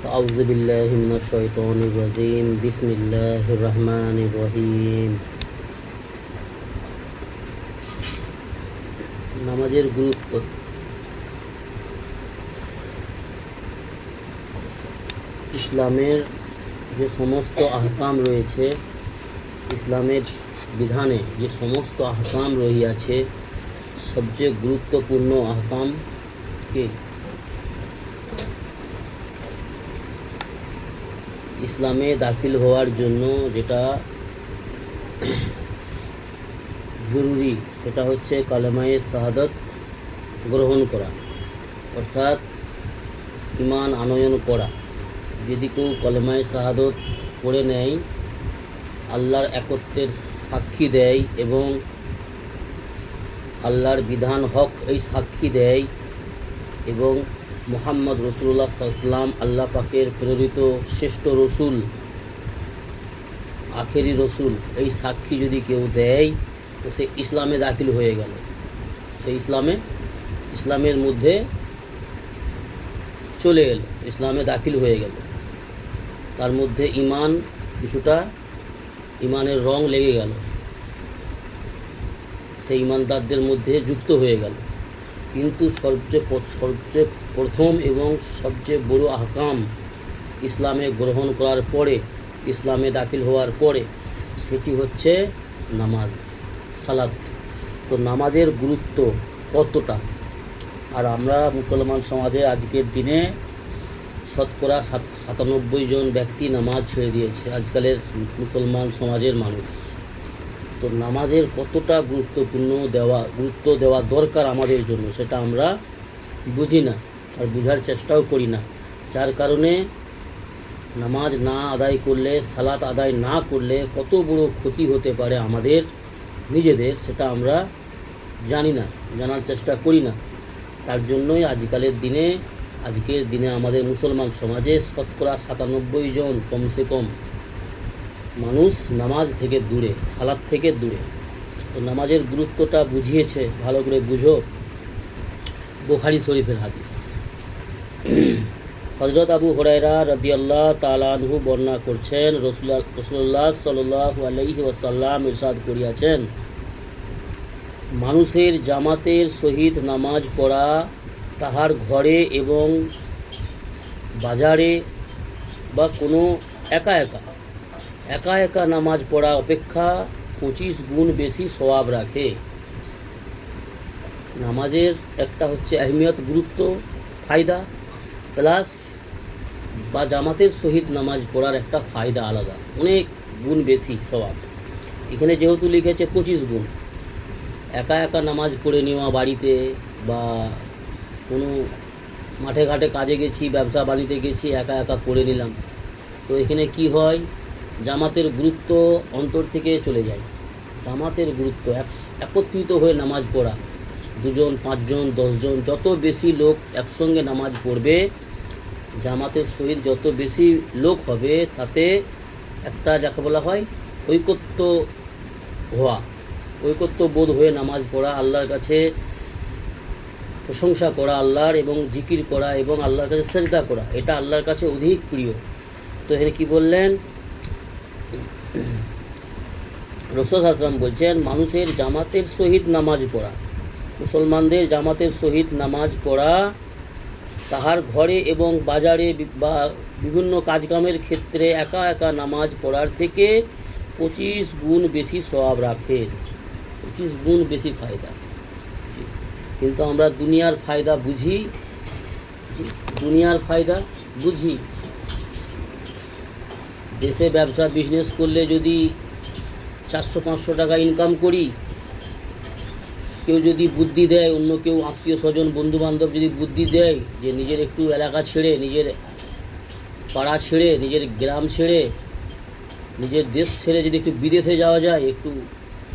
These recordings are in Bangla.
أعوذ بالله من الشيطان الرجيم بسم الله الرحمن الرحيم। নামাজের গুরুত্ব। ইসলামের যে সমস্ত আহকাম রয়েছে, ইসলামের বিধানে যে সমস্ত আহকাম রহিয়াছে, সবচেয়ে গুরুত্বপূর্ণ আহকামকে ইসলামে দাখিল হওয়ার জন্য যেটা জরুরি সেটা হচ্ছে কালেমায়ে শাহাদাত গ্রহণ করা, অর্থাৎ ঈমান আনয়ন করা। যদি কেউ কালেমায়ে শাহাদাত পড়ে নেয়, আল্লাহর একত্বের সাক্ষী দেয় এবং আল্লাহর বিধান হক এই সাক্ষী দেয় এবং মুহাম্মদ রাসূলুল্লাহ সাল্লাল্লাহু আলাইহি ওয়াসাল্লাম আল্লাহ পাকের প্রেরিত শ্রেষ্ঠ রসুল, আখেরি রসুল, এই সাক্ষী যদি কেউ দেয় তো সে ইসলামে দাখিল হয়ে গেল। সে ইসলামের মধ্যে চলে এলো, ইসলামে দাখিল হয়ে গেল। তার মধ্যে ঈমান কিছুটা ঈমানের রং লেগে গেল, সেই ঈমানদারদের মধ্যে যুক্ত হয়ে গেল। কিন্তু সবচেয়ে প্রথম এবং সবচেয়ে বড় আহকাম ইসলামে গ্রহণ করার পরে, ইসলামে দাখিল হওয়ার পরে, সেটি হচ্ছে নামাজ, সালাত। তো নামাজের গুরুত্ব কতটা! আর আমরা মুসলমান সমাজে আজকের দিনে শতকরা 97 জন ব্যক্তি নামাজ ছেড়ে দিয়েছে, আজকালের মুসলমান সমাজের মানুষ। তো নামাজের কতটা গুরুত্ব দেওয়া দরকার আমাদের জন্য, সেটা আমরা বুঝি না আর বুঝার চেষ্টাও করি না। যার কারণে নামাজ না আদায় করলে, সালাত আদায় না করলে কত বড় ক্ষতি হতে পারে আমাদের নিজেদের, সেটা আমরা জানি না, জানার চেষ্টা করি না। তার জন্যই আজকের দিনে আমাদের মুসলমান সমাজে শতকরা 97 জন কমসে কম মানুষ নামাজ থেকে দূরে, সালাত থেকে দূরে। তো নামাজের গুরুত্বটা বুঝিয়েছে, ভালো করে বুঝো, বুখারী শরীফের হাদিস। হযরত আবু হুরায়রা রাদিয়াল্লাহু তাআলা আনহু বর্ণনা করছেন, রাসূলুল্লাহ সাল্লাল্লাহু আলাইহি ওয়াসাল্লাম ইরশাদ করিয়াছেন, মানুষের জামাতের সহিত নামাজ পড়া তাহার ঘরে এবং বাজারে বা কোনো একা একা নামাজ পড়া অপেক্ষা 25 গুণ বেশি সওয়াব রাখে। নামাজের একটা হচ্ছে আহমিয়ত, গুরুত্ব, ফায়দা, প্লাস বা জামাতের সহিত নামাজ পড়ার একটা ফায়দা আলাদা, অনেক গুণ বেশি সওয়াব। এখানে যেহেতু লিখেছে 25 গুণ, একা একা নামাজ পড়ে নেওয়া বাড়িতে বা কোনো মাঠে ঘাটে কাজে গেছি, ব্যবসা বাণিজ্যে গেছি, একা একা পড়ে নিলাম, তো এখানে কি হয়, জামাতের গুরুত্ব অন্তর থেকে চলে যায়। জামাতের গুরুত্ব, একত্রিত হয়ে নামাজ পড়া, 2 জন, 5 জন, 10 জন, যত বেশি লোক একসঙ্গে নামাজ পড়বে, জামাতের সহিত যত বেশি লোক হবে, তাতে একটা যাকে বলা হয় ঐকত্য বোধ হয়ে নামাজ পড়া, আল্লাহর কাছে প্রশংসা করা আল্লাহর, এবং জিকির করা এবং আল্লাহর কাছে সেজদা করা, এটা আল্লাহর কাছে অধিক প্রিয়। তো এখানে কি বললেন, রাসূল সাল্লাল্লাহু আলাইহি ওয়াসাল্লাম বলছেন, মানুষের জামাতের সহিত নামাজ পড়া, মুসলমানদের জামাতের সহিত নামাজ পড়া তাহার ঘরে এবং বাজারে বা বিভিন্ন কাজকামের ক্ষেত্রে একা একা নামাজ পড়ার থেকে 25 গুণ বেশি সওয়াব রাখে, 25 গুণ বেশি ফায়দা। কিন্তু আমরা দুনিয়ার ফায়দা বুঝি, দেশে ব্যবসা বিজনেস করলে যদি 400-500 টাকা ইনকাম করি, কেউ যদি বুদ্ধি দেয়, অন্য কেউ আত্মীয় স্বজন বন্ধু বান্ধব যদি বুদ্ধি দেয় যে নিজের একটু এলাকা ছেড়ে, নিজের পাড়া ছেড়ে, নিজের গ্রাম ছেড়ে, নিজের দেশ ছেড়ে যদি একটু বিদেশে যাওয়া যায়, একটু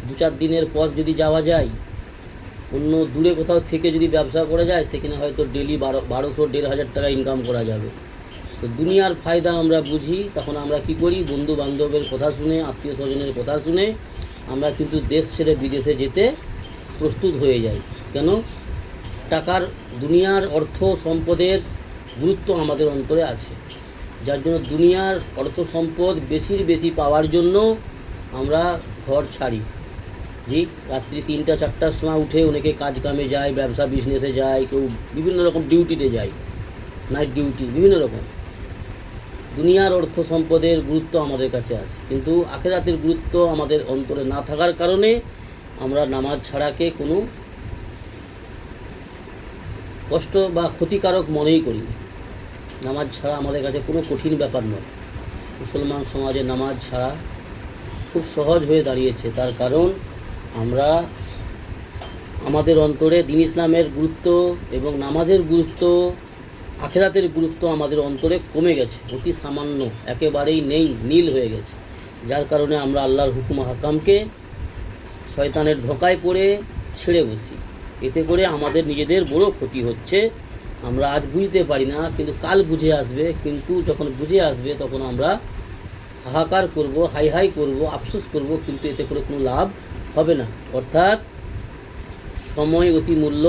2-4 দিনের পথ যদি যাওয়া যায়, অন্য দূরে কোথাও থেকে যদি ব্যবসা করা যায়, সেখানে হয়তো ডেলি 1200-1500 টাকা ইনকাম করা যাবে। তো দুনিয়ার ফায়দা আমরা বুঝি, তখন আমরা কি করি, বন্ধু বান্ধবের কথা শুনে, আত্মীয় স্বজনের কথা শুনে আমরা কিন্তু দেশ ছেড়ে বিদেশে যেতে প্রস্তুত হয়ে যাই। কেন? টাকার, দুনিয়ার অর্থ সম্পদের গুরুত্ব আমাদের অন্তরে আছে। যার জন্য দুনিয়ার অর্থ সম্পদ বেশি পাওয়ার জন্য আমরা ঘর ছাড়ি। জি, রাত্রি 3টা 4টার সময় উঠে অনেকে কাজ কামে যায়, ব্যবসা বিজনেসে যায়, কেউ বিভিন্ন রকম ডিউটিতে যায়, নাইট ডিউটি, বিভিন্ন রকম। দুনিয়ার অর্থ সম্পদের গুরুত্ব আমাদের কাছে আছে, কিন্তু আখিরাতের গুরুত্ব আমাদের অন্তরে না থাকার কারণে আমরা নামাজ ছাড়াকে কোনো কষ্ট বা ক্ষতিকারক মনেই করি না। নামাজ ছাড়া আমাদের কাছে কোনো কঠিন ব্যাপার নয়। মুসলমান সমাজে নামাজ ছাড়া খুব সহজ হয়ে দাঁড়িয়েছে, তার কারণ আমরা আমাদের অন্তরে দ্বীন ইসলামের গুরুত্ব এবং নামাজের গুরুত্ব, আখিরাতের গুরুত্ব আমাদের অন্তরে কমে গেছে, অতি সামান্য, একেবারেই নেই, নীল হয়ে গেছে। যার কারণে আমরা আল্লাহর হুকুম হাকামকে শয়তানের ধোঁকায় পড়ে ছেড়ে বসি। এতে করে আমাদের নিজেদের বড় ক্ষতি হচ্ছে। আমরা আজ বুঝতে পারি না, কিন্তু কাল বুঝে আসবে। কিন্তু যখন বুঝে আসবে তখন আমরা হাহাকার করব, হাই হাই করব, আফসোস করব, কিন্তু এতে করে কোনো লাভ হবে না। অর্থাৎ সময় অতি মূল্য,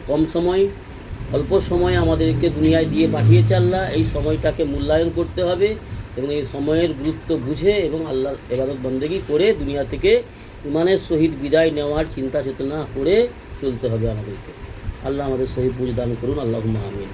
কম সময়, অল্প সময় আমাদেরকে দুনিয়ায় দিয়ে পাঠিয়েছে আল্লাহ। এই সময়টাকে মূল্যায়ন করতে হবে এবং এই সময়ের গুরুত্ব বুঝে এবং আল্লাহর ইবাদত বন্দেগী করে দুনিয়া থেকে ইমানের সহিত বিদায় নেওয়ার চিন্তা চেতনা করে চলতে হবে আমাদেরকে। আল্লাহ আমাদের সহিত বুঝ দান করুন। আল্লাহুম্মা আমিন।